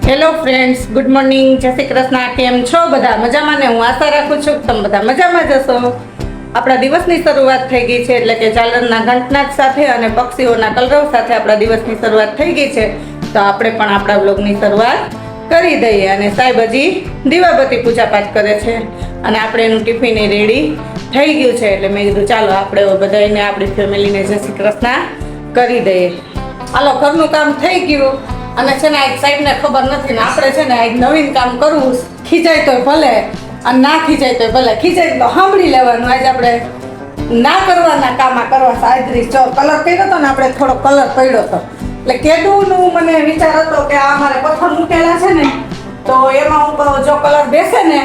Hello friends, good morning, જય શ્રી કૃષ્ણ. કેમ છો બધા? મજામાં ને? હું આશા રાખું છું કે તમે બધા મજામાં જશો. આપણા દિવસની શરૂઆત થઈ ગઈ છે, એટલે કે ઝાલરના ઘંટનાદ સાથે અને પક્ષીઓના કલરવ સાથે આપણા દિવસની શરૂઆત થઈ ગઈ છે. તો આપણે પણ આપણા બ્લોગની શરૂઆત કરી દઈએ. અને સાહેબ હજી દીવાબત્તી પૂજાપાઠ કરે છે અને આપણે એનું ટિફિન રેડી થઈ ગયું છે, એટલે મેં કીધું ચાલો આપણે બધાને આપણી ફેમિલીને જય શ્રી કૃષ્ણ કરી દઈએ. હાલો, ઘરનું કામ થઈ ગયું અને છે ને આ સાહેબને ખબર નથી ને આપણે છે ને આ નવીન કામ કરવું. ખીજાય તો ભલે અને ના ખીજાય તો ભલે, ખીજાય તો સાંભળી લેવાનું. આજે આપણે ના કરવાના કામમાં કરવા. સાજરી જો કલર કર્યો હતો ને, આપણે થોડો કલર પડ્યો હતો એટલે કેદુંનું મને વિચાર હતો કે આ મારે પથ્થર મૂકેલા છે ને, તો એમાં હું જો કલર બેસે ને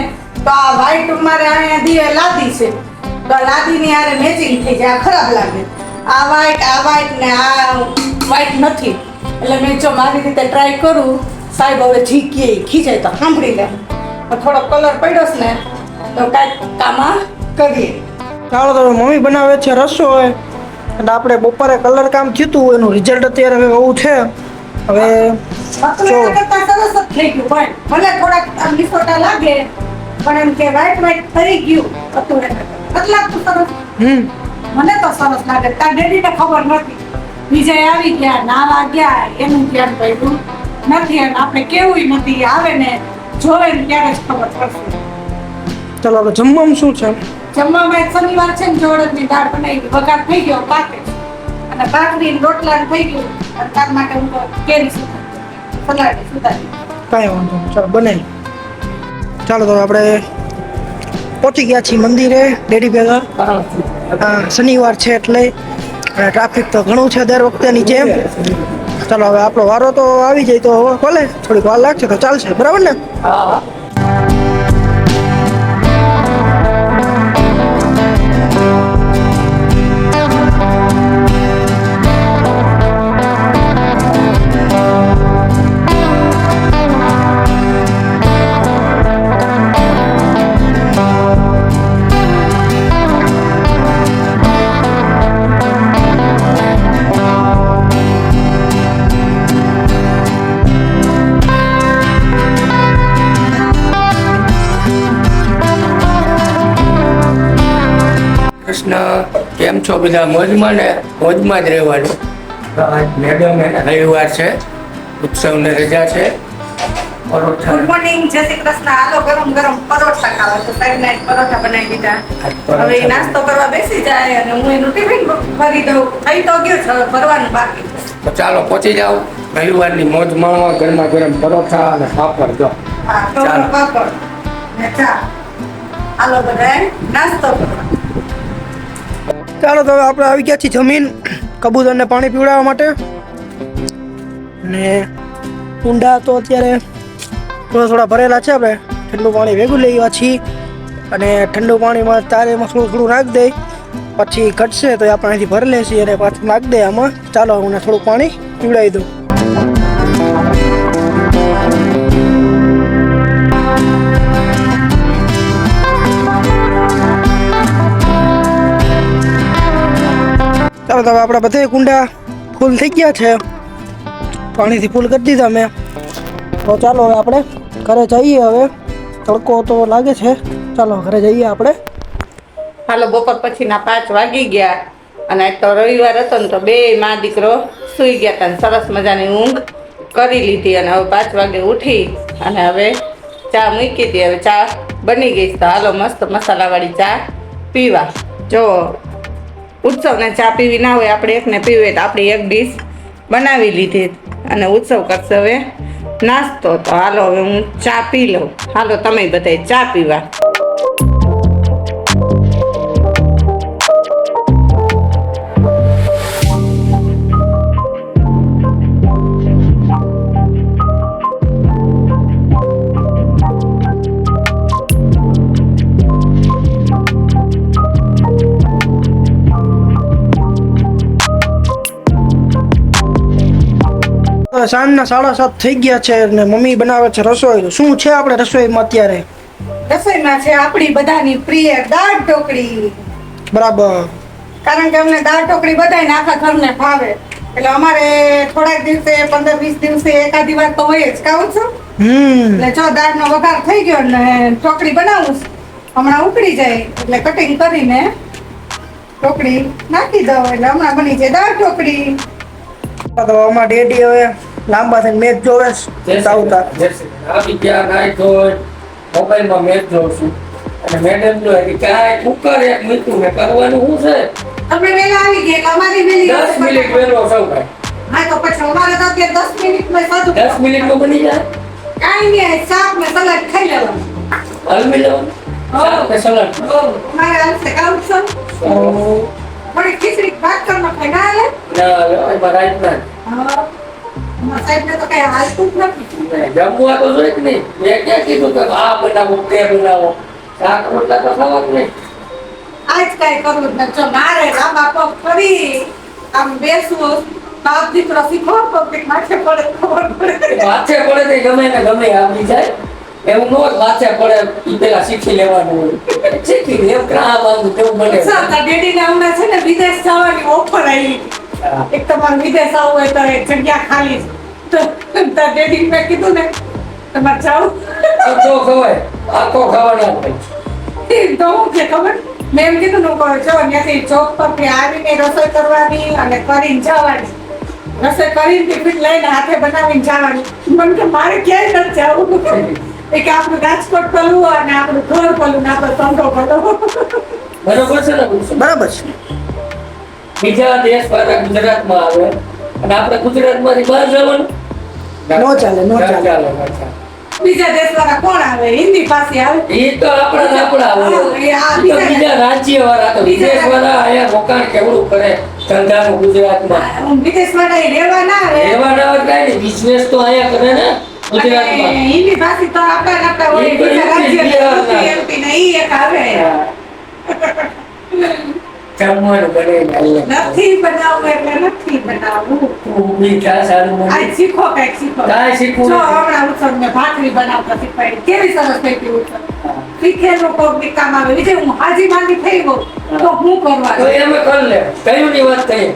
તો આ વ્હાઈટ મારે અહીંયા દીવે લાદી છે, તો આ લાદીની આરે મેચિંગ થઈ જાય, આ ખરાબ લાગે. આ વ્હાઈટ ને આ વ્હાઈટ નથી, એટલે મેં જો મારી રીતે ટ્રાય કરું. સાહેબ હવે જી ખીજાય તો સાંભળી લે. થોડો કલર પડ્યો છે ને તો કાંઈક કામમાં કરીએ. ચાલો, તો મમ્મી બનાવે છે રસોઈ અને આપણે બપોરે કલર કામ થયું હતું, એનું રિઝલ્ટ અત્યારે હવે આવું છે. હવે કરતા સરસ જ થઈ ગયું, પણ ભલે થોડાક લીસોટા લાગે, પણ એમ કે વ્હાઈટ થઈ ગયું હતું. કેટલાક તો સરસ, મને તો સરસ લાગે. તાર ડેડીને ખબર નથી, બીજા આવી ગયા નાવા ગયા, એનું ધ્યાન પડ્યું નથી. અને આપણે કેવું નથી, આવે ને જોવે ને ત્યારે જ ખબર પડશે. ચાલો, આપણે જમવામાં શું છે? જમવામાં એક શનિવાર છે ને, જોડની દાળ બનાવી, વઘાર થઈ ગયો, પાકે અને ભાખરી રોટલા થઈ ગયું. અને તાર માટે હું તો કેરી સલાડ સુધારી. કાંઈ વાંધો નહીં, ચાલો બનાવી. ચાલો, તો આપણે પહોંચી ગયા છીએ મંદિરે ડેડી ભેગા. શનિવાર છે એટલે અને ટ્રાફિક તો ઘણું છે દર વખતેની જેમ. ચાલો, હવે આપણો વારો તો આવી જાય તો ભલે થોડીક વાર લાગશે તો ચાલશે, બરાબર ને? કૃષ્ણ, કેમ છો બધા? મોજમાં ને મોજમાં જ રહેવાનું. મેડમ રવિવાર છે, ઉત્સવને રજા છે. પરોઠા ગુડ મોર્નિંગ, જય શ્રી કૃષ્ણ. હાલો, ગરમ ગરમ પરોઠા ખાવા. તો સાહેબને પરોઠા બનાવી દીધા. હવે એ નાસ્તો કરવા બેસી જાય અને હું એનું ટિફિન ભરી દઉં. થઈ તો ગયું છે, ભરવાનું બાકી છે. તો ચાલો પહોંચી જાઓ. રવિવારની મોજ માણવા. ગરમા ગરમ પરોઠા અને પાપડ જો. હા, ચાલો. પાપડ ને ચા. હાલો બધાએ નાસ્તો કરવા. ચાલો, તો હવે આપણે આવી ગયા છીએ જમીન કબૂતરને પાણી પીવડાવવા માટે. ને ઊંડા તો અત્યારે થોડા ભરેલા છે. આપણે ઠંડુ પાણી ભેગું લઈ આવ્યા છીએ અને ઠંડુ પાણીમાં તારે એમાં થોડું થોડું નાખી દઈ, પછી ઘટશે તો આપણે અહીંથી ભરી લઈશું અને પાછું નાખી દે આમાં. ચાલો, હું થોડું પાણી પીવડાવી દઉં. ચાલો, તો હવે આપણા બધા કુંડા ફૂલ થઈ ગયા છે, પાણીથી ફૂલ કરી દીધા મેં. તો ચાલો હવે આપણે ઘરે જઈએ. હવે તડકો તો લાગે છે, ચાલો ઘરે જઈએ આપણે. હાલો, બપોર પછીના 5 વાગી ગયા અને આજ તો રવિવાર હતો ને, તો બે માં દીકરો સૂઈ ગયા હતા. સરસ મજાની ઊંઘ કરી લીધી અને હવે 5 વાગે ઉઠી અને હવે ચા મૂકી હતી. હવે ચા બની ગઈ. તો હાલો મસ્ત મસાલાવાળી ચા પીવા. જો ઉત્સવને ચા પીવી ના હોય, આપણે એકને પીવી તો આપણી એક ડીશ બનાવી લીધી અને ઉત્સવ કરશે હવે નાસ્તો. તો હાલો હવે હું ચા પી લઉં. હાલો, તમે બધાય ચા પીવા. સાંજના 7:30 થઈ ગયા છે ને મમ્મી બનાવે છે રસોઈ. શું છે આપણે રસોઈમાં અત્યારે? રસોઈમાં છે આપણી બધાની પ્રિય દાળ ઢોકળી. બરાબર. કારણ કે અમને દાળ ઢોકળી બધાને આખા ઘરને ભાવે, એટલે અમારે થોડાક દિવસે 15-20 દિવસે એકાદી વાર તો હોય જ. ખાવું છું એટલે જો દાળનો વઘાર થઈ ગયો ને ઢોકળી બનાવું છું. હમણાં ઉકળી જાય એટલે કટિંગ કરીને ઢોકળી નાખી દઉં એટલે હમણાં બની જાય દાળ ઢોકળી. તો અમારા ડેડી હવે લાંબા થઈને મેચ જોવે સાવતા. આવી ગયા નાઈ ધોઈ મોબાઈલમાં મેચ જોઉં છું અને મેડમ જો કે કાંઈ કુકર એક મૂક્યું ને કરવાનું શું છે તમે વહેલા આવી ગયા એટલે અમારી વહેલી 10 મિનિટ વહેલો સૌ કાંઈ હા તો પછી અમારે તો અત્યારે 10 મિનિટમાં સાદું 10 મિનિટમાં બની જાય કાંઈ નહીં શાક ને સલાડ ખાઈ લેવાનું. હલવી લેવાનું શાક ને સલાડ અમારે હાલશે કામ છે થોડી ખીચડી ભાત કરી નાખાય ના હાલે? ના એમાં રાઈત ના હા અમારા સાહેબને તો કઈ હાલતું જ નથી. જમવા તો જોઈએ કે નહીં મેં ક્યાં કીધું કે આ બનાવો તે બનાવો શાક રોટલા તો ખાવા જ નહીં આજ કાંઈ કરવું જ નથી. જો મારે લાંબા પગ ફરી આમ બેસવું બાપ દીકરો શીખો પબ્લિક માથે પડે ખબર પડે. માથે પડે તો ગમે ને ગમે આવી જાય એવું ન હોય માથે પડે ઈ પેલા શીખી લેવાનું હોય શીખી લે એમ ક્યાં માંગુ તેવું બને તારા ડેડીને હમણાં છે ને વિદેશ જવાની ઓફર આવી. એક તમારે વિદેશ આવવું હોય તો એક જગ્યા ખાલી છે. તો તારા ડેડીને મેં કીધું ને તમારે જાવું આખો ખવાય આખો ખાવાના હોય તો હું કે ખબર મેં એમ કીધું ને કહું જો ત્યાંથી ચોક પરથી આવીને રસોઈ કરવાની અને કરીને જવાની. રસોઈ કરીને ટિફિન લઈને હાથે બનાવીને જવાની. મને કે મારે ક્યાંય નથી જવું. એક આપણું રાજકોટ પેલું અને આપણું ઘર પેલું ને આપણો ધંધો પેલો. બરોબર છે ને ગુરુસન? બરાબર છે. બીજા દેશ વાળા ગુજરાતમાં આવે અને આપણે ગુજરાતમાંથી બહાર જવાનું નો ચાલે, નો ચાલે. ન ચાલે. બીજા દેશવાળા કોણ આવે હિન્દી પાસે આવે. એ તો આપણા હોય એ આ ઈ તો બીજા રાજ્ય વાળા તો વિદેશ વાળા અહીંયા રોકાણ કેવડું કરે ધંધાનું ગુજરાતમાં વિદેશવાળા એ રહેવા ના આવે. એવા ના હોય કાંઈ નહીં બિઝનેસ તો અહીંયા કરે ને અને ગુજરાતમાં હિન્દી ભાષી તો આપણા હોય ઈ તો બીજા રાજ્યના બિહારના. MP ને ઈ એક આવે. જમવાનું બનાવીને નથી બનાવવું એટલે નથી બનાવવું. મીઠા સારું બને. આજ શીખો કઈક શીખો. કાંઈ શીખવું જો નથી. હમણાં ઉત્સવ મેં ભાખરી બનાવતા શીખવાડી. કેવી સરસ થઈ ગઈ ઉત્સવ. શીખેલું કોઈક કામ આવે. વિજય હું હાજી માંદી થઈ ગયો તો હું તો કરવાનું. એમ કરી લે કયું ની વાત થઈ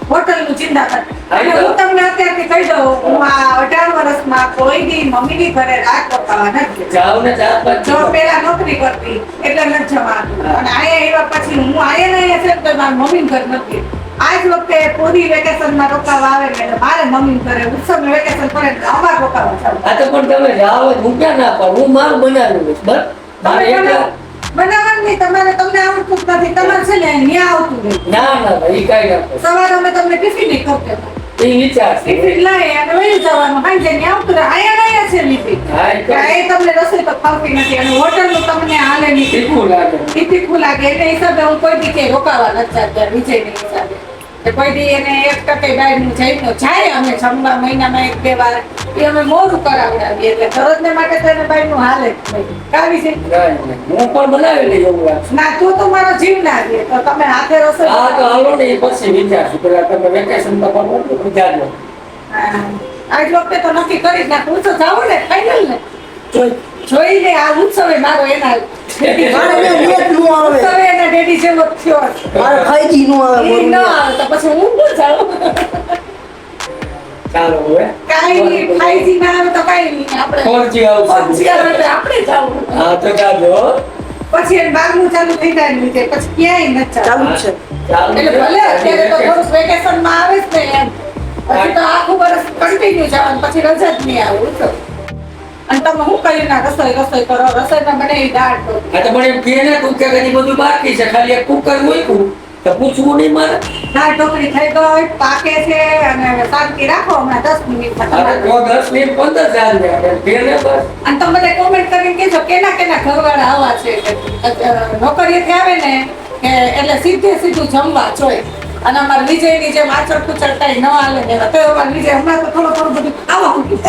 હોટલનું ચિંતા હા, અને તો. હું તમને અત્યારથી કહી દઉં હું આ 18 વર્ષમાં કોઈ દી મમ્મીની ઘરે રાત રોકાવા નથી. જાવ ને ચાર પાંચ જો પેલા નોકરી કરતી એટલે નથી જવાનું અને આયા એવા પછી હું આયા ને છે તો મારા મમ્મી ઘર નથી. આજ વખતે પૂરી વેકેશનમાં રોકાવા આવે ને એટલે મારે મમ્મી ઘરે ઉત્સવનું વેકેશન પડે એટલે અમારે રોકાવા જાવ. આ તો પણ તમે જાઓ જ હું ક્યાં ના પાડું હું મારું બનાવી લઈશ બસ મારે એકલા બનાવવાનું નહીં તમને આવડતું જ નથી. તમારે છે ને ન્યા આવતું નહીં. ના ના એ કાંઈ ના કરે. સવારે અમે તમને ટિફિન નહીં કરતા. એ વિચાર છે. ટિફિન લઈ અને વહી જવાનું સાંજે ન્યા આવતું રહે. આયા નહીં છે લીધી હા, એ તો એ તમને રસોઈ તો ફાવતી નથી અને હોટલનું તમને હાલે નહીં. શીખવું લાગે ઈ તીખું લાગે એટલે હિસાબે હું કોઈ દી ક્યાંય રોકાવા નથી જતા વિજયની હિસાબે. કે કોઈ દી એને 1% બહારનું જઈનો જાય અમે જમવા મહિનામાં 1-2 વાર એ અમે મોરું કરાવડાવીએ એટલે દરરોજને માટે તો એને બહારનું હાલે જ નહીં. કાવી છે કાંઈ નહીં. હું પણ બનાવી લઈ એવું વાત ના તું તો મારો જીવ ના દે તો તમે હાથે રસોઈ હા તો હાલો ને એ પછી વિચારશું પેલા તમે વેકેશન તો પણ વિચારજો હા. આજ વખતે તો નક્કી કરી જ નાખ. હું તો જાઉં ને ફાઇનલ ને જોઈ લે આ ઉત્સવે મારો એના મારે બે મેચ નો આવે. ઉત્સવે એના ડેડી જેવો જ થયો છે. મારે ફાઈજી નો આવે. ઈ ન આવે તો પછી હું ન જાઉં. ચાલો હવે કાંઈ નહીં, 5G ના આવે તો કાંઈ નહીં. આપણે 4G આવશે. 4G આવે એટલે આપણે જાવું. હા તો જાજો હો. પછી એને બારનું ચાલુ થઈ જાય ને લીધે પછી ક્યાંય નથી ચાલુ જવાનું. જ છે. ચાલો એટલે ભલે અત્યારે તો થોડુંક વેકેશનમાં આવે જ ને એમ. પછી તો આખું વર્ષ કન્ટિન્યુ જવાનું પછી રજા જ નહીં આવે ઉત્સવ. અને તમે શું કર્યું ના રસોઈ કરો રસોઈમાં બનાવી દાળ ઢોકળી. આ તો મને એમ કહે ને તું કે કદી બધું બાકી છે ખાલી એક કુકર મૂક્યું તો પૂછવું નહીં મારે દાળ ઢોકળી થઈ ગઈ પાકે છે અને શાંતિ રાખો હમણાં 10 મિનિટમાં અરે તમારે. તો 10 મિનિટ 15 ચાલ ને કહે ને બસ અને તમે બધા કોમેન્ટ કરીને કહેજો કેના ઘરવાળા આવા છે નોકરીએથી આવે ને કે એટલે સીધું જમવા જોઈએ અને અમારા વિજયની જેમ આચળ કુચળ કઈ ન હાલે ને તો અમારા વિજય હમણાં તો થોડું બધું ખાવા મૂકી